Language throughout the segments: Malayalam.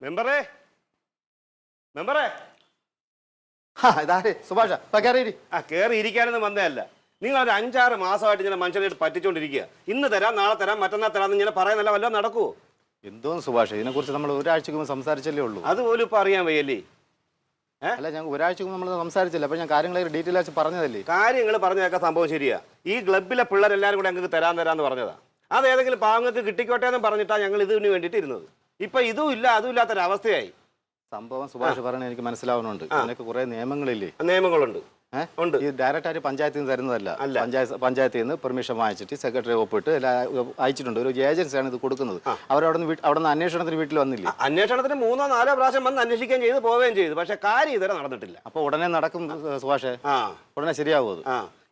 മെമ്പറേ മെമ്പറേ ഇതാരെ സുഭാഷ കയറി കയറി ഇരിക്കാനൊന്നും വന്നതല്ല. നിങ്ങൾ ഒരു 5-6 മാസമായിട്ട് ഇങ്ങനെ മനുഷ്യനായിട്ട് പറ്റിച്ചോണ്ടിരിക്കുക. ഇന്ന് തരാം, നാളെ തരാം, മറ്റന്നാൾ തരാം ഇങ്ങനെ പറയുന്നല്ല വല്ലതും നടക്കുവോ? എന്തോന്ന് സുഭാഷ്, ഇതിനെക്കുറിച്ച് നമ്മൾ ഒരാഴ്ചക്ക് മുമ്പ് സംസാരിച്ചല്ലേ ഉള്ളൂ. അതുപോലും ഇപ്പൊ അറിയാൻ വയ്യല്ലേ? അല്ല, ഞാൻ ഒരാഴ്ചക്ക് മുമ്പ് നമ്മൾ സംസാരിച്ചില്ല. അപ്പൊ ഞാൻ കാര്യങ്ങൾ ഡീറ്റെയിൽ ആയിട്ട് പറഞ്ഞതല്ലേ. കാര്യങ്ങൾ പറഞ്ഞതൊക്കെ സംഭവം ശരിയാ. ഈ ക്ലബിലെ പിള്ളേരെല്ലാരും കൂടെ ഞങ്ങൾക്ക് തരാന്ന് പറഞ്ഞതാ. അത് ഏതെങ്കിലും പാവങ്ങൾക്ക് കിട്ടിക്കോട്ടെ എന്ന് പറഞ്ഞിട്ടാണ് ഞങ്ങൾ ഇതിന് വേണ്ടിയിട്ട് ഇരുന്നത്. ഇപ്പൊ ഇതും ഇല്ല അതും ഇല്ലാത്തൊരവസ്ഥയായി. സംഭവം സുഭാഷ് പറഞ്ഞ എനിക്ക് മനസ്സിലാവുന്നുണ്ട്. അതിനൊക്കെ കുറെ നിയമങ്ങളില്ലേ? നിയമങ്ങളുണ്ട്. ഈ ഡയറക്റ്റ് ആയിട്ട് പഞ്ചായത്തിൽ നിന്ന് തരുന്നതല്ല. പഞ്ചായത്തിൽ നിന്ന് പെർമിഷൻ വാങ്ങിച്ചിട്ട് സെക്രട്ടറി ഒപ്പിട്ട് അയച്ചിട്ടുണ്ട്. ഒരു ഏജൻസിയാണ് ഇത് കൊടുക്കുന്നത്. അവിടെ നിന്ന് അന്വേഷണത്തിന് വീട്ടിൽ വന്നില്ല. അന്വേഷണത്തിന് 3-4 പ്രാവശ്യം വന്ന് അന്വേഷിക്കുകയും ചെയ്ത് പോവുകയും ചെയ്തു. പക്ഷെ കാര്യം ഇതുവരെ നടന്നിട്ടില്ല. അപ്പൊ ഉടനെ നടക്കും സുഭാഷേ, ഉടനെ ശരിയാവും അത്.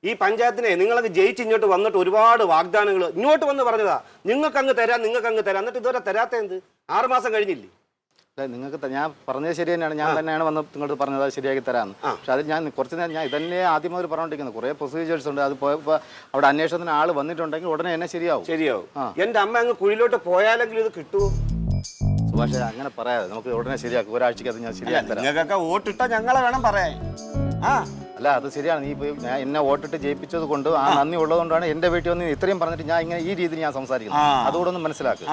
ഈ പഞ്ചായത്തിനെ നിങ്ങളൊക്കെ ജയിച്ച് ഇങ്ങോട്ട് വന്നിട്ട് ഒരുപാട് വാഗ്ദാനങ്ങൾ ഇങ്ങോട്ട് വന്ന് പറഞ്ഞതാ. നിങ്ങൾക്ക് അങ്ങ് തരാം, എന്നിട്ട് ഇതുവരെ തരാത്ത എന്ത്? 6 മാസം കഴിഞ്ഞില്ലേ? നിങ്ങൾക്ക് ഞാൻ പറഞ്ഞത് ശരി തന്നെയാണ്. ഞാൻ തന്നെയാണ് വന്ന് നിങ്ങൾക്ക് പറഞ്ഞത് അത് ശരിയാക്കി തരാമെന്ന്. പക്ഷെ അത് ഞാൻ കുറച്ച് നേരം ഞാൻ ഇതന്നെ ആദ്യം മുതൽ പറഞ്ഞുകൊണ്ടിരിക്കുന്നത്. കുറേ പ്രൊസീജിയേഴ്സ് ഉണ്ട്. അത് പോയപ്പോൾ അവിടെ അന്വേഷണത്തിന് ആൾ വന്നിട്ടുണ്ടെങ്കിൽ ഉടനെ തന്നെ ശരിയാവും. എന്റെ അമ്മ അങ്ങ് കുഴിയിലോട്ട് പോയാലെങ്കിലും ഇത് കിട്ടുമോ? സുഭാഷ്, അങ്ങനെ പറയാതെ നമുക്ക് ഉടനെ ശരിയാക്കും. ഒരാഴ്ചക്ക് അത് ഞാൻ ശരിയാക്കി തരാം. നിങ്ങൾക്കൊക്കെ വോട്ടിട്ടാ ഞങ്ങളെ വേണം പറയാൻ. അല്ല, അത് ശരിയാണ്. നീ ഇപ്പോൾ എന്നെ വോട്ടിട്ട് ജയിപ്പിച്ചത് കൊണ്ട് ആ നന്ദി ഉള്ളതുകൊണ്ടാണ് എൻ്റെ വീട്ടിൽ വന്ന് ഇത്രയും പറഞ്ഞിട്ട് ഞാൻ ഇങ്ങനെ ഈ രീതിയിൽ ഞാൻ സംസാരിക്കുന്നത്. അതുകൂടെ ഒന്ന് മനസ്സിലാക്കുക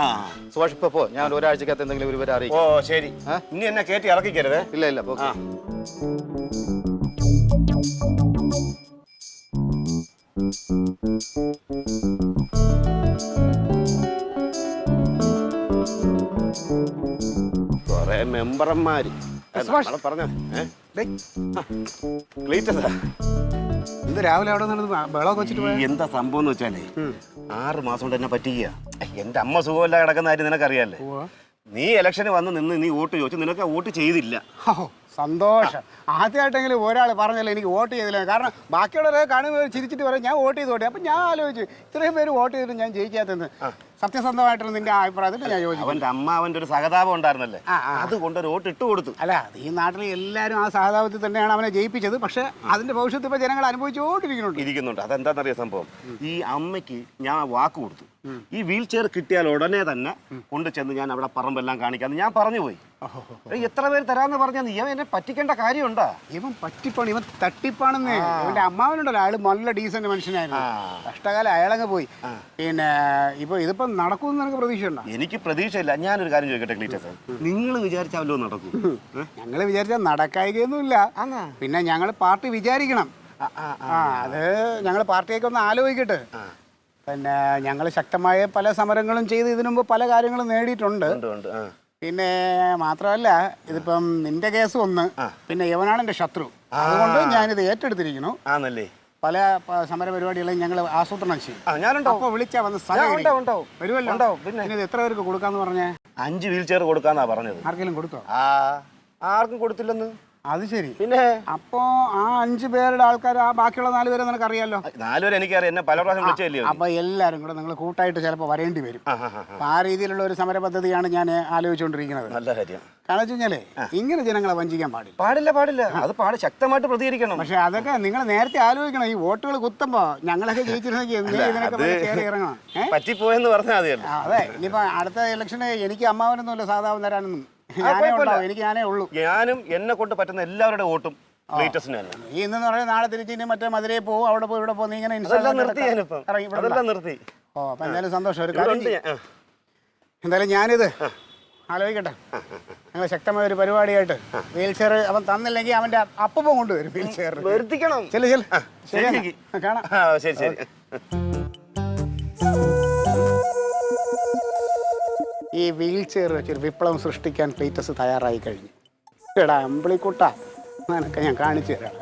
സുഭാഷ്. ഇപ്പൊ പോ, ഞാൻ ഒരാഴ്ചക്കകത്ത് എന്തെങ്കിലും ഒരു അറിയിക്കും. ഓ ശരി. ഇനി എന്നെ കയറ്റി ഇറക്കിക്കരുത്. ഇല്ല പോ. കൊറേ മെമ്പർമാര് പറഞ്ഞോ. എന്ത് രാവിലെ അവിടെ ബഹളമൊക്കെ വെച്ചിട്ട് എന്താ സംഭവം എന്ന് വെച്ചാലേ 6 മാസം കൊണ്ട് എന്നെ പറ്റിക്കുക. എന്റെ അമ്മ സുഖമില്ല കിടക്കുന്ന കാര്യം നിനക്കറിയാല്ലേ. നീ ഇലക്ഷന് വന്ന് നിന്ന് നീ വോട്ട് ചോദിച്ചു, നിനക്ക് വോട്ട് ചെയ്തില്ല. സന്തോഷം. ആദ്യമായിട്ടെങ്കിലും ഒരാൾ പറഞ്ഞല്ലോ എനിക്ക് വോട്ട് ചെയ്തില്ല. കാരണം ബാക്കിയുള്ളവരെ കാണുമ്പോൾ ചിരിച്ചിട്ട് പറയും ഞാൻ വോട്ട് ചെയ്ത് വോട്ടെ. അപ്പം ഞാൻ ആലോചിച്ചു ഇത്രയും പേര് വോട്ട് ചെയ്തിട്ട് ഞാൻ ജയിക്കാത്തെന്ന്. സത്യസന്ധമായിട്ടുള്ള നിന്റെ അഭിപ്രായത്തിൽ ഞാൻ ചോദിച്ചു. അവന്റെ അമ്മ അവന്റെ ഒരു സഹതാപം ഉണ്ടായിരുന്നല്ലേ, അതുകൊണ്ട് ഒരു വോട്ട് ഇട്ട് കൊടുത്തു. അല്ല, ഈ നാട്ടിൽ എല്ലാവരും ആ സഹതാപത്തിൽ തന്നെയാണ് അവനെ ജയിപ്പിച്ചത്. പക്ഷെ അതിന്റെ ഭവിഷ്യത്ത് ഇപ്പൊ ജനങ്ങൾ അനുഭവിച്ചുകൊണ്ടിരിക്കുന്നുണ്ട്. അതെന്താണെന്നറിയാം സംഭവം. ഈ അമ്മയ്ക്ക് ഞാൻ വാക്ക് കൊടുത്തു, ഈ വീൽ ചെയർ കിട്ടിയാൽ ഉടനെ തന്നെ കൊണ്ടു ചെന്ന് ഞാൻ അവിടെ പറമ്പെല്ലാം കാണിക്കാന്ന് ഞാൻ പറഞ്ഞു പോയി. എത്ര പേര് തരാന്ന് പറഞ്ഞാൽ ഇവൻ എന്നെ പറ്റിക്കേണ്ട കാര്യമുണ്ടാ? ഇവൻ പറ്റിപ്പാണ്, ഇവൻ തട്ടിപ്പാണെന്ന്. ഇവന്റെ അമ്മാവനുണ്ടല്ലോ, അയാൾ നല്ല ഡീസന്റ് മനുഷ്യനായിരുന്നു. കഷ്ടകാലം അയാളങ്ങ് പോയി. പിന്നെ ഇതിപ്പോ നടക്കുമെന്ന് എനിക്ക് പ്രതീക്ഷയുണ്ടോ? എനിക്ക് പ്രതീക്ഷയില്ല. ഞാനൊരു കാര്യം ചോദിക്കട്ടെ ക്ലീറ്റർ, നിങ്ങൾ വിചാരിച്ചാവല്ലോ നടക്കും? ഞങ്ങൾ വിചാരിച്ചാൽ നടക്കായികയൊന്നുമില്ല. പിന്നെ ഞങ്ങൾ പാർട്ടി വിചാരിക്കണം. അത് ഞങ്ങൾ പാർട്ടിയൊക്കെ ഒന്ന് ആലോചിക്കട്ടെ. പിന്നെ ഞങ്ങൾ ശക്തമായ പല സമരങ്ങളും ചെയ്ത് ഇതിനു മുമ്പ് പല കാര്യങ്ങളും നേടിയിട്ടുണ്ട്. പിന്നെ മാത്രമല്ല, ഇതിപ്പം നിന്റെ കേസ് ഒന്ന്, പിന്നെ യവനാണ് എന്റെ ശത്രു. അതുകൊണ്ട് ഞാനിത് ഏറ്റെടുത്തിരിക്കുന്നു. പല സമര പരിപാടികളും ഞങ്ങൾ ആസൂത്രണം ചെയ്യും. അപ്പൊ വിളിച്ചാ വന്ന് വരുമല്ലോ. പിന്നെ ഇത് എത്ര പേർക്ക് കൊടുക്കാന്ന് പറഞ്ഞേ? 5 വീൽ ചെയർ കൊടുക്കാന്നാ പറഞ്ഞത്. ആർക്കെങ്കിലും കൊടുത്തോ? ആർക്കും കൊടുത്തില്ലെന്ന്. അത് ശരി. പിന്നെ അപ്പോ ആ 5 പേരുടെ ആൾക്കാർ, ആ ബാക്കിയുള്ള 4 പേരെ നിനക്ക് അറിയാലോ. 4 പേരെ എനിക്കറിയാം, എന്നെ പല പ്രാവശ്യം വിളിച്ചല്ലേ. അപ്പൊ എല്ലാരും കൂടെ നിങ്ങൾ കൂട്ടായിട്ട് ചിലപ്പോൾ വരേണ്ടി വരും. അപ്പൊ ആ രീതിയിലുള്ള ഒരു സമര പദ്ധതിയാണ് ഞാൻ ആലോചിച്ചുകൊണ്ടിരിക്കുന്നത്. നല്ല കാര്യം. കാരണം വെച്ച് കഴിഞ്ഞാലേ ഇങ്ങനെ ജനങ്ങളെ വഞ്ചിക്കാൻ പാടില്ല. അത് ശക്തമായിട്ട് പ്രതികരിക്കണം. പക്ഷെ അതൊക്കെ നിങ്ങൾ നേരത്തെ ആലോചിക്കണം. ഈ വോട്ടുകൾ കുത്തുമ്പോ ഞങ്ങളൊക്കെ ജയിച്ചിരുന്നെങ്കിൽ ഇതിനൊക്കെ ഇറങ്ങണം. പറ്റിപ്പോയെന്ന് പറഞ്ഞാൽ മതിയല്ലോ. അതെ, ഇനിയിപ്പോ അടുത്ത ഇലക്ഷന് എനിക്ക് അമ്മാവനൊന്നുമില്ല സാധാരണ തരാനൊന്നും. എനിക്ക് ഞാനേ ഉള്ളൂ. ഞാനും എന്നെ കൊണ്ട് പറ്റുന്ന എല്ലാവരുടെ വോട്ടും ഈ ഇന്ന് പറഞ്ഞാൽ നാളെ തിരിച്ച് മറ്റേ മധുരയിൽ പോകും, അവിടെ പോയി ഇവിടെ പോകും. ഇങ്ങനെ നിർത്തി. ഓ, അപ്പൊ എന്തായാലും സന്തോഷം. ഒരു കാര്യം എന്തായാലും ഞാനിത് ആലോചിക്കട്ടെ. ഞങ്ങൾ ശക്തമായ ഒരു പരിപാടിയായിട്ട് വീൽ ചെയർ അവൻ തന്നില്ലെങ്കിൽ അവന്റെ അപ്പം കൊണ്ടുവരും. വീൽ ചെയർ കാണാം. ഈ വീൽ ചെയർ വെച്ചൊരു വിപ്ലവം സൃഷ്ടിക്കാൻ ക്ലീറ്റസ് തയ്യാറായി കഴിഞ്ഞു. എടാ അമ്പിളിക്കുട്ട, നിനക്ക് ഞാൻ കാണിച്ചു തരാം.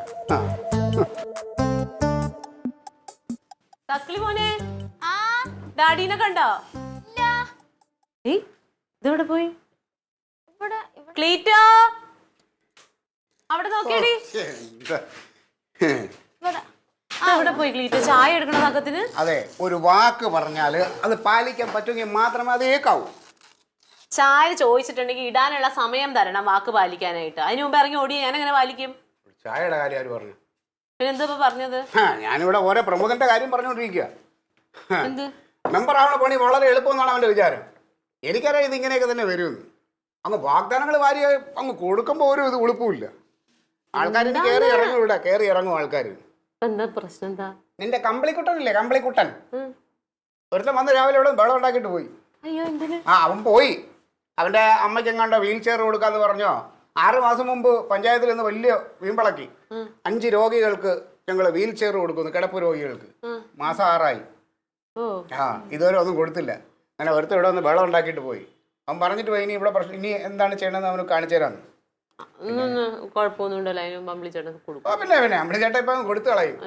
ഡാഡീനെ കണ്ടോ? ഇതെവിടെ പോയി? ക്ലീറ്റോ, അവിടെ നോക്കിയടി. അവിടെ പോയി ക്ലീറ്റോ. ചായ എടുക്കണ തക്കത്തിന്. അതെ, ഒരു വാക്ക് പറഞ്ഞാല് അത് പാലിക്കാൻ പറ്റുമെങ്കിൽ മാത്രമേ അത് ഏക്കാവൂ. ചായ ചോദിച്ചിട്ടുണ്ടെങ്കിൽ ഇടാനുള്ള സമയം തരണം വാക്ക് പാലിക്കാനായിട്ട്. അതിന് മുമ്പ് ഇറങ്ങി ഓടി ഞാൻ എങ്ങനെ പാലിക്കും? ചായയുടെ കാര്യം ആര് പറഞ്ഞു? പിന്നെ എന്താ പറഞ്ഞത്? ഞാനിവിടെ ഓരോ പ്രമുഖന്റെ കാര്യം പറഞ്ഞുകൊണ്ടിരിക്കുക. എന്ത് മെമ്പർ ആവണ പണി വളരെ എളുപ്പമെന്നാണ് അവന്റെ വിചാരം. എനിക്കറിയാം ഇതിങ്ങനെയൊക്കെ തന്നെ വരുമെന്ന്. അങ്ങ് വാഗ്ദാനങ്ങൾ വാരി അങ്ങ് കൊടുക്കുമ്പോൾ ഒരു ഇത് ഉളുപ്പുമില്ല. ആൾക്കാർ കയറി ഇറങ്ങും ആൾക്കാർ. എന്താ പ്രശ്നം? എന്താ? നിന്റെ കമ്പിളിക്കുട്ടനില്ലേ, കമ്പിളിക്കുട്ടൻ, ഒരുത്തൻ വന്ന് രാവിലെ ഇവിടെ ബഹളം ഉണ്ടാക്കിയിട്ട് പോയി. അയ്യോ, എന്തിന്? അവൻ പോയി. അവൻ്റെ അമ്മയ്ക്ക് എങ്ങാണ്ടോ വീൽ ചെയർ കൊടുക്കാന്ന് പറഞ്ഞോ. 6 മാസം മുമ്പ് പഞ്ചായത്തിൽ നിന്ന് വലിയ വീമ്പളക്കി 5 രോഗികൾക്ക് ഞങ്ങൾ വീൽ ചെയർ കൊടുക്കുന്നു, കിടപ്പ് രോഗികൾക്ക്. മാസം 6 ഇതുവരെ ഒന്നും കൊടുത്തില്ല. അങ്ങനെ ഒരുത്തൻ ഇവിടെ വന്ന് ബഹളം ഉണ്ടാക്കിയിട്ട് പോയി. അവൻ പറഞ്ഞിട്ട് പോയി, ഇനി ഇവിടെ പ്രശ്നം, ഇനി എന്താണ് ചെയ്യണമെന്ന് അവന് കാണിച്ചു തരാന്ന്. കുഴപ്പമൊന്നും പിന്നെ അമ്പിളിച്ചേട്ടൻ ഇപ്പൊ കൊടുത്തു കളയും.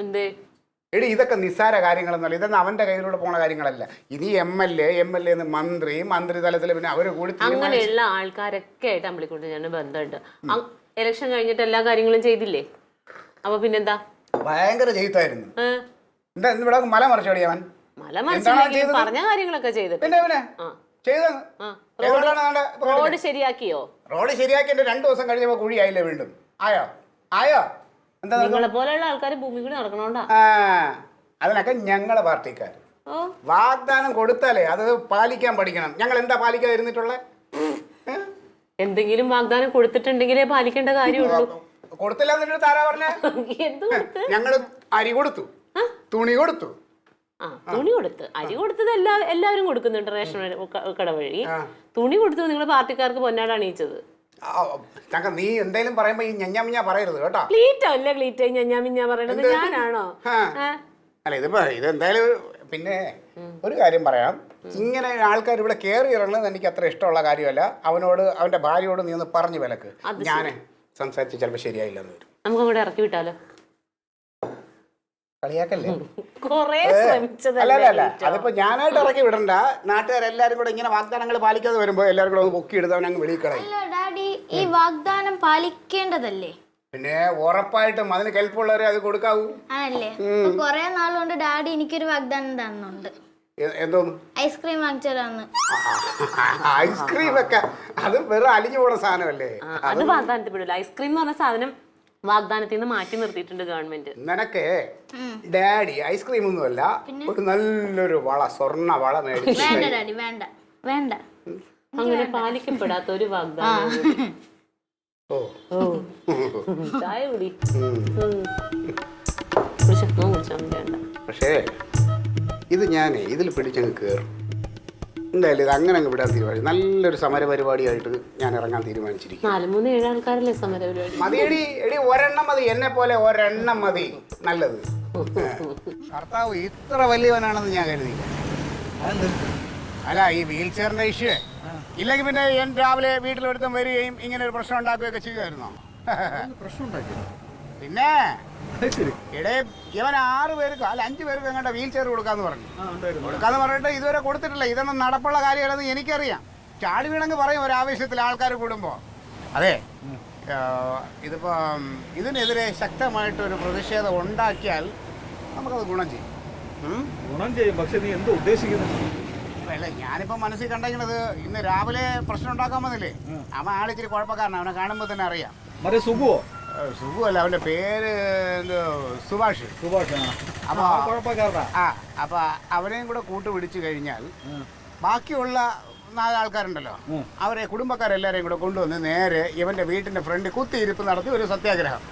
എടി, ഇതൊക്കെ നിസ്സാര കാര്യങ്ങളൊന്നുമല്ല. ഇതൊന്നും അവന്റെ കയ്യിലൂടെ പോണ കാര്യങ്ങളല്ല. ഇനി MLA മന്ത്രി തലത്തിൽ പിന്നെ അവര് കൂടി അങ്ങനെയുള്ള ആൾക്കാരൊക്കെ ആയിട്ട് അമ്പിളിക്കുട്ടി ഞാൻ ബന്ധമുണ്ട്. ഇലക്ഷൻ കഴിഞ്ഞിട്ട് എല്ലാ കാര്യങ്ങളും ചെയ്തില്ലേ? അപ്പൊ പിന്നെന്താ? ഭയങ്കര ചെയ്തായിരുന്നു. എന്താ ഇവിടെ മല മറിച്ചോടി അവൻ? മല മറിച്ചു പറഞ്ഞ കാര്യങ്ങളൊക്കെ ചെയ്തിട്ട് പിന്നെ റോഡ് ശരിയാക്കിയോ? റോഡ് ശരിയാക്കി 2 ദിവസം കഴിഞ്ഞപ്പോ കുഴിയായില്ലേ വീണ്ടും? ആയോ എന്താ? നിങ്ങളെ പോലെയുള്ള ആൾക്കാർ ഭൂമി കൂടി നടക്കണോണ്ടാ. അതിനൊക്കെ ഞങ്ങളെ പാർട്ടിക്കാർ വാഗ്ദാനം കൊടുത്താലേ അത് പാലിക്കാൻ പഠിക്കണം. ഞങ്ങൾ എന്താ പാലിക്കാതിരുന്നിട്ടുള്ളത്? എന്തെങ്കിലും വാഗ്ദാനം കൊടുത്തിട്ടുണ്ടെങ്കിലേ പാലിക്കേണ്ട കാര്യമുള്ളൂ. കൊടുത്തില്ല എന്നിട്ട് താരാ പറഞ്ഞ? ഞങ്ങള് അരി കൊടുത്തു, തുണി കൊടുത്തു. തുണി കൊടുത്ത്, അരി കൊടുത്തത് എല്ലാവരും കൊടുക്കുന്നുണ്ട് റേഷൻ കട വഴി. തുണി കൊടുത്തു നിങ്ങൾ പാർട്ടിക്കാർക്ക് പൊന്നാട് അണിയിച്ചത്. നീ എന്തായാലും പറയുമ്പോ ഈ ഞഞ്ഞാമിഞ്ഞ പറയരുത് കേട്ടോ. ക്ലീറ്റോ അല്ല ക്ലീറ്റോ ഞഞ്ഞാമിഞ്ഞ പറയണത് ഞാനാണോ? അല്ല, ഇതെന്തായാലും പിന്നെ ഒരു കാര്യം പറയാം. ഇങ്ങനെ ആൾക്കാർ ഇവിടെ കയറി ഇറങ്ങുന്നത് എനിക്ക് അത്ര ഇഷ്ടമുള്ള കാര്യമല്ല. അവനോട്, അവന്റെ ഭാര്യയോട് നീ ഒന്ന് പറഞ്ഞു വിലക്ക്. ഞാൻ സംസാരിച്ച് ചിലപ്പോൾ ശരിയായില്ലെന്ന് വരും. നമുക്ക് ഇവിടെ ഇറക്കി വിട്ടാലോ? കളിയാക്കല്ലേ? അല്ല, അതിപ്പോ ഞാനായിട്ട് ഇറക്കി വിടണ്ട. നാട്ടുകാരെല്ലാരും കൂടെ ഇങ്ങനെ വാഗ്ദാനങ്ങൾ പാലിക്കാതെ വരുമ്പോ എല്ലാവരും കൂടെ ഒന്ന് പൊക്കി എടുത്തവൻ അങ്ങ് വെളിക്കളയും. ഈ വാഗ്ദാനം പാലിക്കേണ്ടതല്ലേ? പിന്നെ ഉറപ്പായിട്ടും അതിന് കെൽപ്പുള്ളവരെ അത് കൊടുക്കാവൂ. ആണല്ലേ? കൊറേ നാളുകൊണ്ട് ഡാഡി എനിക്കൊരു വാഗ്ദാനം തന്നുണ്ട്. എന്തോന്ന്? ഐസ്ക്രീം വാങ്ങിച്ചതാന്ന്. ഐസ്ക്രീം ഒക്കെ അത് വെറും അലിഞ്ഞു പോണ സാധനമല്ലേ? അത് വാഗ്ദാനത്തിൽ പെടില്ല. ഐസ്ക്രീം എന്ന് പറഞ്ഞ സാധനം വാഗ്ദാനത്തിൽ നിന്ന് മാറ്റി നിർത്തിയിട്ടുണ്ട് ഗവൺമെന്റ്. നിനക്ക് ഡാഡി ഐസ്ക്രീം ഒന്നുമല്ല, ഒരു നല്ലൊരു വള, സ്വർണ്ണ വള മേടിച്ചു. വേണ്ട ഡാഡി, വേണ്ട വേണ്ട. അങ്ങനെ പാലിക്കപ്പെടാത്ത ഒരു വാഗ്ദാനം. ചായ കുടി. പക്ഷേ ഇത് ഞാനേ ഇതിൽ പിടിച്ചങ്ങ് കയറും. എന്തായാലും ഇത് അങ്ങനെ അങ്ങ് വിടാൻ തീരുമാനിച്ചു. നല്ലൊരു സമര പരിപാടിയായിട്ട് ഞാൻ ഇറങ്ങാൻ തീരുമാനിച്ചിരിക്കും. 4-3-7 ആൾക്കാരല്ലേ സമര പരിപാടി? മതിയടി, ഒരെണ്ണം മതി. എന്നെ പോലെ ഒരെണ്ണം മതി. നല്ലത്. ഭർത്താവ് ഇത്ര വലിയവനാണെന്ന് ഞാൻ കരുതി. അല്ല, ഈ വീൽ ചെയറിന്റെ ഇഷ്യൂ ഇല്ലെങ്കിൽ പിന്നെ ഞാൻ രാവിലെ വീട്ടിലൊരുത്തം വരികയും ഇങ്ങനെ ഒരു പ്രശ്നം ഉണ്ടാക്കുകയൊക്കെ ചെയ്യുമായിരുന്നോ? പിന്നെ ഇടേ ഇവൻ 6 പേർക്ക് അല്ല 5 പേർക്ക് എങ്ങോട്ട് വീൽ ചെയർ കൊടുക്കാന്ന് പറഞ്ഞിട്ട് ഇതുവരെ കൊടുത്തിട്ടില്ല. ഇതൊന്നും നടപ്പുള്ള കാര്യമല്ലെന്ന് എനിക്കറിയാം. ചാടി വീണങ്ങ് പറയും ഒരാവശ്യത്തിൽ ആൾക്കാർ കൂടുമ്പോൾ. അതെ, ഇതിപ്പോ ഇതിനെതിരെ ശക്തമായിട്ടൊരു പ്രതിഷേധം ഉണ്ടാക്കിയാൽ നമുക്കത് ഗുണം ചെയ്യും. പക്ഷെ നീ എന്താ ഉദ്ദേശിക്കുന്നത്? അല്ല, ഞാനിപ്പോ മനസ്സിൽ കണ്ടെങ്കിൽ ഇന്ന് രാവിലെ പ്രശ്നം ഉണ്ടാക്കാൻ വന്നില്ലേ, അവൻ ആളിച്ചിരി കുഴപ്പക്കാരനാണ്. അവനെ കാണുമ്പോൾ തന്നെ അറിയാം. മറ്റേ സുഖുവോ? സുഖമല്ല, അവന്റെ പേര് സുഭാഷ്. അപ്പൊ അവനെയും കൂടെ കൂട്ടുപിടിച്ചു കഴിഞ്ഞാൽ ബാക്കിയുള്ള 4 ആൾക്കാരുണ്ടല്ലോ, അവരെ കുടുംബക്കാരെല്ലാരെയും കൂടെ കൊണ്ടുവന്ന് നേരെ ഇവന്റെ വീട്ടിന്റെ ഫ്രണ്ട് കുത്തിയിരിപ്പ് നടത്തി ഒരു സത്യാഗ്രഹം.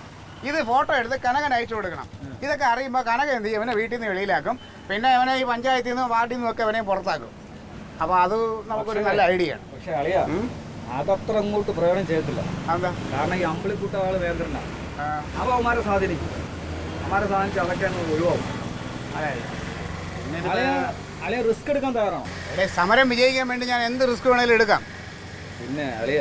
ഇത് ഫോട്ടോ എടുത്ത് കനകൻ അയച്ചു കൊടുക്കണം. ഇതൊക്കെ അറിയുമ്പോൾ കനക എന്ത് ചെയ്യും? ഇവനെ വീട്ടിൽ നിന്ന് വെളിയിലാക്കും. പിന്നെ ഇവനെ ഈ പഞ്ചായത്തിൽ നിന്നും വാർഡിൽ നിന്നും ഒക്കെ ഇവനെ പുറത്താക്കും. അപ്പൊ അത് നമുക്കൊരു നല്ല ഐഡിയ ആണ്. പക്ഷെ അളിയാ, അതത്ര അങ്ങോട്ട് പ്രയോജനം ചെയ്യത്തില്ല. എന്താ? കാരണം ഈ അമ്പിളിക്കൂട്ട ആള് വേന്ദ്രനാണ്. അപ്പൊ അവന്മാരെ സ്വാധീനിക്കും. അവന്മാരെ സ്വാധീനിച്ച് അതൊക്കെ അങ്ങ് ഒഴിവാകും. അളിയ റിസ്ക് എടുക്കാൻ തയ്യാറാണോ? സമരം വിജയിക്കാൻ വേണ്ടി ഞാൻ എന്ത് റിസ്ക് വേണേലും എടുക്കാം. പിന്നെ അളിയ,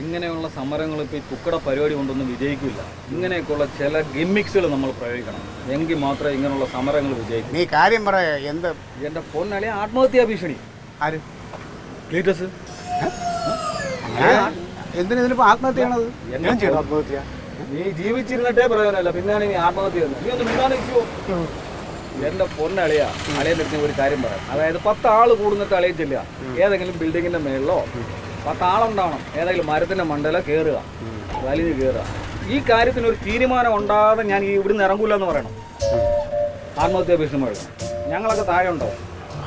ഇങ്ങനെയുള്ള സമരങ്ങൾ ഇപ്പോൾ ഈ തുക്കട പരിപാടി കൊണ്ടൊന്നും വിജയിക്കില്ല. ഇങ്ങനെയൊക്കെയുള്ള ചില ഗിമ്മിക്സുകൾ നമ്മൾ പ്രയോഗിക്കണം. എങ്കിൽ മാത്രമേ ഇങ്ങനെയുള്ള സമരങ്ങൾ വിജയിക്കൂ. നീ കാര്യം പറയാ. എന്ത്? എന്റെ പൊന്നളിയ ആത്മഹത്യാ ഭീഷണി. ആര്? ക്ലീറ്റസ്. എന്തിനിപ്പോ ആത്മഹത്യ ചെയ്യണത്? ആത്മഹത്യ നീ ജീവിച്ചിരുന്നിട്ടേ പ്രയോജനമല്ല, പിന്നെയാണ് നീ ആത്മഹത്യ ചെയ്യുന്നത്. നീ ഒന്ന് മിണ്ടാനിരിക്കുവോ? എന്റെ പൊന്നളിയ, അളിയെ നിർത്തി ഒരു കാര്യം പറയാം. അതായത് 10 ആൾ കൂടുന്നിട്ട് അളിയെ ചെല്ലുക. ഏതെങ്കിലും ബിൽഡിങ്ങിന്റെ മേളിലോ 10 ആളുണ്ടാവണം. ഏതെങ്കിലും മരത്തിന്റെ മണ്ടയിലോ കയറുക, വലിഞ്ഞ് കയറുക. ഈ കാര്യത്തിന് ഒരു തീരുമാനം ഉണ്ടാകാതെ ഞാൻ ഇവിടുന്ന് ഇറങ്ങൂല എന്ന് പറയണം. ആത്മഹത്യാ ഭീഷണി മുഴക്കണം. ഞങ്ങളൊക്കെ താഴെ ഉണ്ടാവും.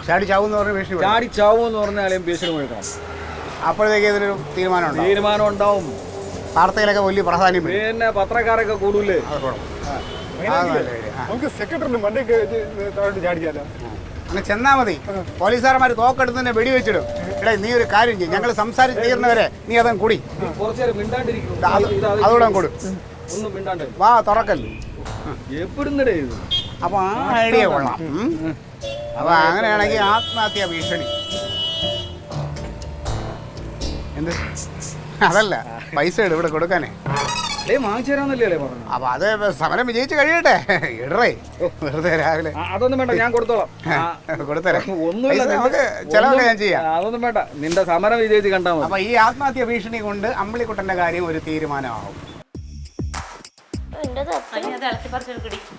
ചാടി ചാവൂന്ന് പറഞ്ഞ ഭീഷണി. ചാടി ചാവൂന്ന് പറഞ്ഞ അളിയും ഭീഷണി മുഴക്കണം. അപ്പോഴത്തേക്ക് ഇതിനൊരു തീരുമാനമുണ്ടോ? തീരുമാനം ഉണ്ടാവും. വാർത്തയിലൊക്കെ വലിയ പ്രാധാന്യം വരും. പിന്നെ പത്രക്കാരൊക്കെ കൂടൂലേ. നമുക്ക് സെക്രട്ടറിന് മണ്ടയ്ക്ക് ചാടിക്കാലോ. അങ്ങനെ ചെന്നാ മതി. പോലീസുകാരന്മാർ തോക്കെടുത്ത് തന്നെ വെടിവെച്ചിടും. എടേ നീ ഒരു കാര്യം ചെയ്യും, ഞങ്ങൾ സംസാരിച്ച് തീർന്നവരെ നീ അതും കൂടി കുറച്ചേരം മിണ്ടാണ്ടിരിക്കും. അതോടെ കൊടു. ഒന്നും മിണ്ടാണ്ട് വാ തുറക്കല്ലേ. എവിടുന്നിടേ ഇത്? അപ്പൊ ആ ഐഡിയ കൊള്ളാം. അപ്പൊ അങ്ങനെയാണെങ്കിൽ ആത്മഹത്യാ ഭീഷണി. എന്ത്? അതല്ല, പൈസ ഇടും ഇവിടെ കൊടുക്കാനേ. വാങ്ങിച്ചു തരാന്നല്ലേ പറഞ്ഞു. അപ്പൊ അത് സമരം വിജയിച്ച് കഴിയട്ടെ. ഇടറേ വെറുതെ രാവിലെ. അതൊന്നും വേണ്ട, ഞാൻ കൊടുത്തോളാം. കൊടുത്തരാം. ഒന്നുമില്ല, നമുക്ക് ചെലവൊക്കെ ഞാൻ ചെയ്യാം. അതൊന്നും വേണ്ട, നിന്റെ സമരം വിജയിച്ച് കണ്ടാൽ മതി. അപ്പൊ ഈ ആത്മഹത്യ ഭീഷണി കൊണ്ട് അമ്പിളിക്കുട്ടന്റെ കാര്യം ഒരു തീരുമാനമാവും.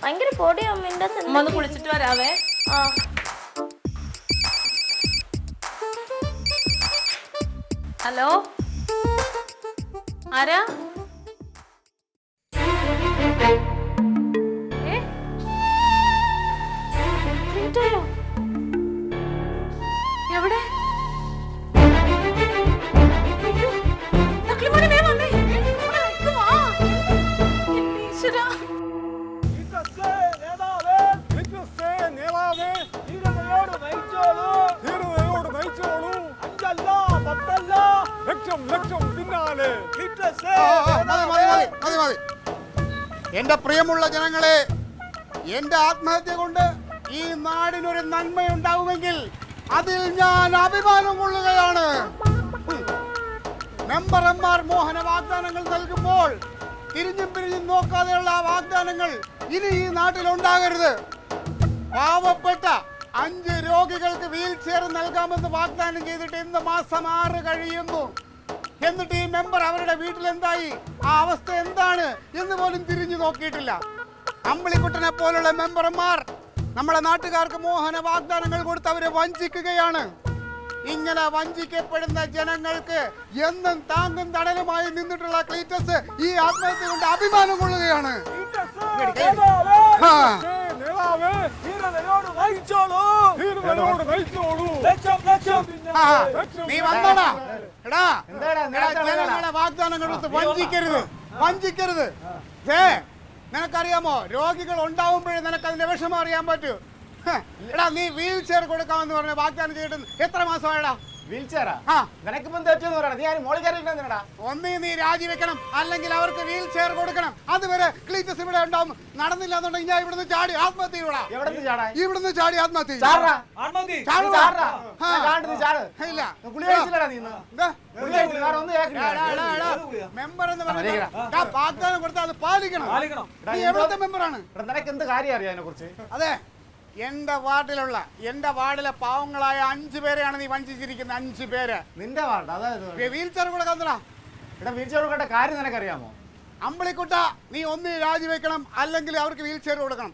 ഭയങ്കര പൊടിയാ അമ്മ. ഒന്ന് കുളിച്ചിട്ട് വരാവേ. ഹലോ, ആരാ? എവിടെ? എന്റെ പ്രിയമുള്ള ജനങ്ങളെ, എന്റെ ആത്മഹത്യ കൊണ്ട് ഈ നാടിനൊരു നന്മയുണ്ടാവുമെങ്കിൽ അതിൽ ഞാൻ അഭിമാനം കൊള്ളുകയാണ്. മെമ്പർമാർ മോഹന വാഗ്ദാനങ്ങൾ നൽകുമ്പോൾ തിരിഞ്ഞും പിരിഞ്ഞും നോക്കാതെയുള്ള ആ വാഗ്ദാനങ്ങൾ ഇനി ഈ നാട്ടിൽ ഉണ്ടാകരുത്. പാവപ്പെട്ട 5 രോഗികൾക്ക് വീൽ ചെയർ നൽകാമെന്ന് വാഗ്ദാനം ചെയ്തിട്ട് ഇന്ന് മാസം 6 കഴിയുന്നു. എന്നിട്ട് ഈ മെമ്പർ അവരുടെ വീട്ടിലെന്തായി, ആ അവസ്ഥ എന്താണ് എന്ന് പോലും തിരിഞ്ഞു നോക്കിയിട്ടില്ല. അമ്പിളിക്കുട്ടനെ പോലുള്ള മെമ്പർമാർ നമ്മളെ നാട്ടുകാർക്ക് മോഹന വാഗ്ദാനങ്ങൾ കൊടുത്ത് അവരെ വഞ്ചിക്കുകയാണ്. ഇങ്ങനെ വഞ്ചിക്കപ്പെടുന്ന ജനങ്ങൾക്ക് എന്നും താങ്ങും തണലുമായി നിന്നിട്ടുള്ള ക്ലീറ്റസ് ഈ ആത്മഹത്യ കൊണ്ട് അഭിമാനം കൊള്ളുകയാണ്. നീ വന്നോടാ. എടാ, ജനങ്ങളെ വാഗ്ദാനങ്ങൾ കൊടുത്ത് വഞ്ചിക്കരുത്. നിനക്കറിയാമോ, രോഗികൾ ഉണ്ടാവുമ്പോഴേ നിനക്ക് അതിന്റെ വിഷമം അറിയാൻ പറ്റൂ. എടാ, നീ വീൽ ചെയർ കൊടുക്കാമെന്ന് പറഞ്ഞ വാഗ്ദാനം ചെയ്തിട്ട് എത്ര മാസമായടാ? വീൽ ചെയറാ? നിനക്കിപ്പം തെറ്റെന്ന് പറയണം. നീ ആരും മോളി കയറിയിട്ടാ? ഒന്നേ നീ രാജിവെക്കണം, അല്ലെങ്കിൽ അവർക്ക് വീൽ ചെയർ കൊടുക്കണം. അതുവരെ ക്ലീറ്റസ് ഇവിടെ ഉണ്ടാവും. നടന്നില്ല എന്നുണ്ടെങ്കിൽ ഞാൻ ഇവിടുന്ന് ചാടി ആത്മഹത്യ ചെയ്യൂടാ. ഇവിടുന്ന് ചാടി ആത്മഹത്യ ഇല്ല. മെമ്പർ എന്ന് പറഞ്ഞാൽ വാഗ്ദാനം കൊടുത്താൽ അത് പാലിക്കണം. നീ എവിടുത്തെ മെമ്പറാണ്? നിനക്ക് എന്ത് കാര്യം അറിയാം അതിനെ കുറിച്ച്? അതെ, എന്റെ വാർഡിലെ പാവങ്ങളായ 5 പേരെയാണ് നീ വഞ്ചിച്ചിരിക്കുന്നത്. 5 പേര്. നിന്റെ വാർഡ്? അതായത് വീൽ ചെയർ കൊടുക്കാൻ വീൽ ചെയർ കൊടുക്കേണ്ട കാര്യം നിനക്കറിയാമോ? അമ്പിളിക്കുട്ട, നീ ഒന്ന് രാജിവെക്കണം, അല്ലെങ്കിൽ അവർക്ക് വീൽ ചെയർ കൊടുക്കണം.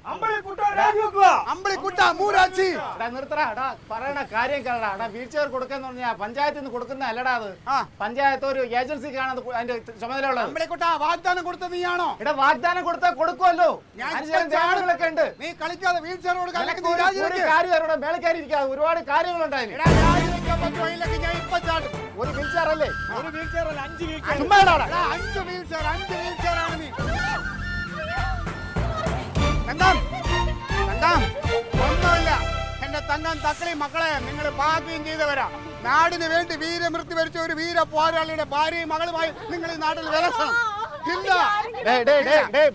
അമ്പിളിക്കുട്ട മൂരാച്ചി നിർത്തടാ. പറയണ കാര്യം കേളടാ. വീൽ ചെയർ കൊടുക്കാന്ന് പറഞ്ഞാൽ പഞ്ചായത്തിൽ നിന്ന് കൊടുക്കുന്ന അല്ലടാ. അത് പഞ്ചായത്ത് ഒരു ഏജൻസിക്കാണ് അതിന്റെ ചുമതല ഉള്ളത്. അമ്പിളിക്കുട്ട, വാഗ്ദാനം കൊടുത്ത നീയാണോ? വാഗ്ദാനം കൊടുത്താൽ കൊടുക്കുമല്ലോ. ജനങ്ങളൊക്കെ ഉണ്ട്. നീ കളിക്കാതെ വീൽ ചെയർ കൊടുക്കാൻ മേളക്കാരി ഇരിക്കാതെ ഒരുപാട് കാര്യങ്ങളുണ്ടായി. ഞാൻ ഇപ്പൊ ചാടും. ഒരു വീൽ ചെയർ അല്ലേ? ഒരു വീൽ ചെയർ അല്ല, 5 വീൽ ചെയർ. 5 വീൽ ചെയർ ആണ് നീ. തങ്കം, ഒന്നുമില്ല. എന്റെ തങ്കം തക്കളി മക്കളെ, നിങ്ങൾ ഭാഗ്യം ചെയ്തവരാ. നാടിന് വേണ്ടി വീരമൃത്യു വരിച്ച ഒരു വീര പോരാളിയുടെ ഭാര്യയും മകളുമായി നിങ്ങൾ ഈ നാട്ടിൽ വിലസണം. ഇല്ല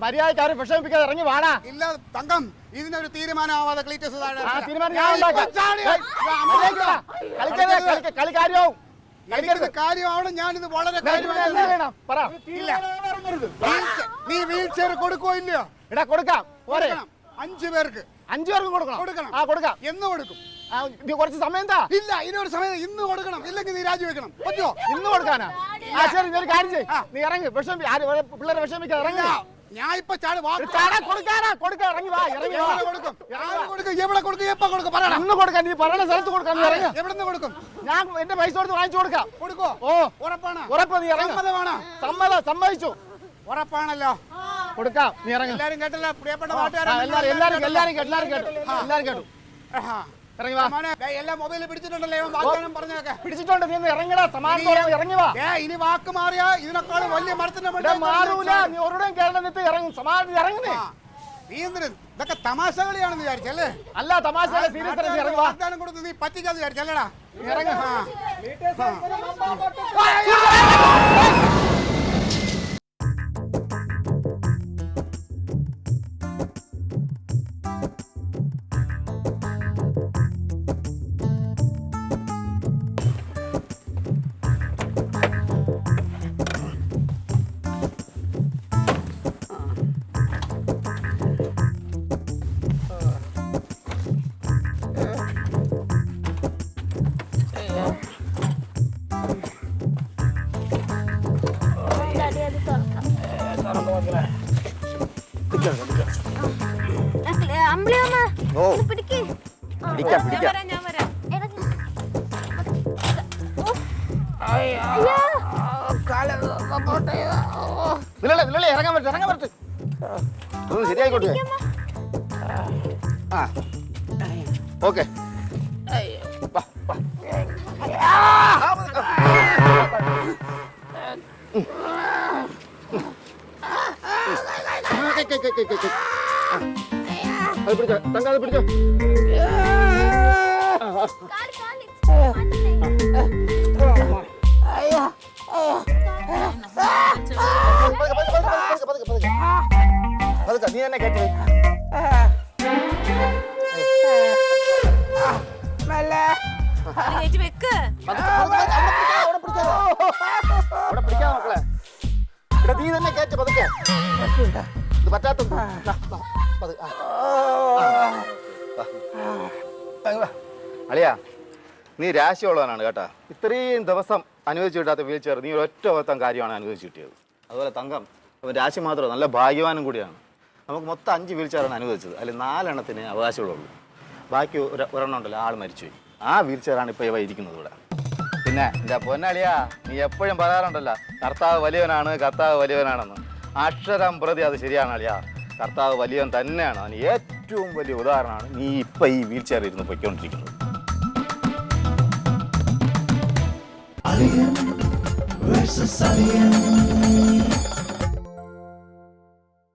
മര്യാദക്കാരും വിഷമിപ്പിക്കാതെ ഇറങ്ങി വാടാ. ഇല്ല തങ്കം, ഇതിനൊരു തീരുമാനമാവാതെ ക്ലീറ്റസ് കാര്യമാവണം. ഞാനിത് വളരെ നീ വീൽ ചെയർ കൊടുക്കോ ഇല്ലയോ? എടാ കൊടുക്കാം. 5 പേർക്ക് കൊടുക്കണം. ആ കൊടുക്കാം. എന്ന് കൊടുക്കും. കുറച്ച് സമയം എന്താ? ഇല്ല, ഇതിനൊരു സമയം. ഇന്ന് കൊടുക്കണം, ഇല്ലെങ്കിൽ നീ രാജിവെക്കണം. പറ്റുമോ? ഇന്ന് കൊടുക്കാനാ? ശരി, നീ ഒരു കാര്യം ചെയ്യ്. നീ ഇറങ്ങി പിള്ളേരെ വിഷമിക്കാതെ ഇറങ്ങി. ഞാൻ ഇപ്പൊ ചാട് കൊടുക്കാം. ഇറങ്ങി വാ. കൊടുക്കും. എവിടെ കൊടുക്കും? എപ്പ കൊടുക്കും? പറയണം. അന്ന് കൊടുക്കാം. നീ പറയുന്ന സ്ഥലത്ത് കൊടുക്കാം. നീ ഇറങ്ങി. എവിടെ കൊടുക്കും? ഞാൻ എന്റെ പൈസ കൊടുത്ത് വാങ്ങിച്ചു കൊടുക്കാം. കൊടുക്കോ? ഓ, ഉറപ്പാണ്? ഉറപ്പ്. നീ ഇറങ്ങി. സമ്മതിച്ചു. ഉറപ്പാണല്ലോ. കൊടുക്കാം. നീ ഇറങ്ങി. എല്ലാരും കേട്ടല്ലോ, പ്രിയപ്പെട്ട എല്ലാരും കേട്ടു. ഇറങ്ങി വാ. മോനെ, ദേ എല്ലാം മൊബൈലിൽ പിടിച്ചിട്ടുണ്ടല്ലോ, ഇവൻ വാഗ്ദാനം പറഞ്ഞതൊക്കെ. പിടിച്ചിട്ടുണ്ട്, നീ ഒന്ന് ഇറങ്ങടാ, സമാധാനം ഇറങ്ങി വാ. ഇനി വാക്ക് മാറിയാ ഇതിനേക്കാളും വലിയ മരത്തിന്റെ ഇവിടെ മാറൂല, നീ ഒരിടം കേരളത്തിൽ ഇറങ്ങും, സമാധാനം ഇറങ്ങുന്നേ. നീ എന്തിന് ഇതൊക്കെ തമാശ കളിയാണെന്ന് വിചാരിച്ചല്ലേ? അല്ല, തമാശ സീരിയസ് ഇറങ്ങി വാ. വാഗ്ദാനം കൊടുത്ത് നീ പറ്റിക്കാന്ന് വിചാരിച്ചല്ലേടാ? ഇറങ്ങ. അമ്പിളിയമ്മ ഓ, പിടിക്ക്. പിടിക്കാം, പിടിക്കാം. ഞാൻ വരാം. നിലളെ ഇറങ്ങാൻ പറ്റും, ഇറങ്ങാൻ പറ്റും. ഒന്ന് ശരിയായിക്കോട്ടെ. ആ, ഓക്കെ. വാ, വാ. അത് പിടിച്ചോ, തങ്ക അത് പിടിച്ചോ. പതുക്കെ, നീ തന്നെ കയറ്റി. കയറ്റി വെക്ക്. അവിടെ പിടിക്കാ മക്കളെ. ഇവിടെ നീ തന്നെ കയറ്റി പതുക്കെ. ഇത് പറ്റാത്ത അളിയാ, നീ രാശിയുള്ളവനാണ് കേട്ടാ. ഇത്രയും ദിവസം അനുവദിച്ചു കിട്ടാത്ത വീൽ ചെയർ നീ ഒരൊറ്റ ഒത്തം കാര്യമാണ് അനുവദിച്ചു കിട്ടിയത്. അതുപോലെ തങ്കം അവൻ രാശി മാത്രമല്ല, നല്ല ഭാഗ്യവാനും കൂടിയാണ്. നമുക്ക് മൊത്തം 5 വീൽ ചെയറാണ് അനുവദിച്ചത്. അതിൽ 4 എണ്ണത്തിന് അവകാശമുള്ളൂ. ബാക്കി ഒരെണ്ണം ഉണ്ടല്ലോ, ആൾ മരിച്ചുപോയി. ആ വീൽ ചെയറാണ് ഇപ്പോൾ ഇവ ഇരിക്കുന്നത് ഇവിടെ. പിന്നെ എൻ്റെ പൊന്നളിയാ, നീ എപ്പോഴും പറയാറുണ്ടല്ലോ കർത്താവ് വലിയവനാണ്, കർത്താവ് വലിയവനാണെന്ന്. അക്ഷരം പ്രതി അത് ശരിയാണ് അളിയാ. കർത്താവ് വലിയവൻ തന്നെയാണ്. അതിന് ഏറ്റവും വലിയ ഉദാഹരണമാണ് നീ ഇപ്പം ഈ വീൽ ചെയറിൽ ഇരുന്ന് പൊയ്ക്കൊണ്ടിരിക്കുന്നത്. Alien versus Alien.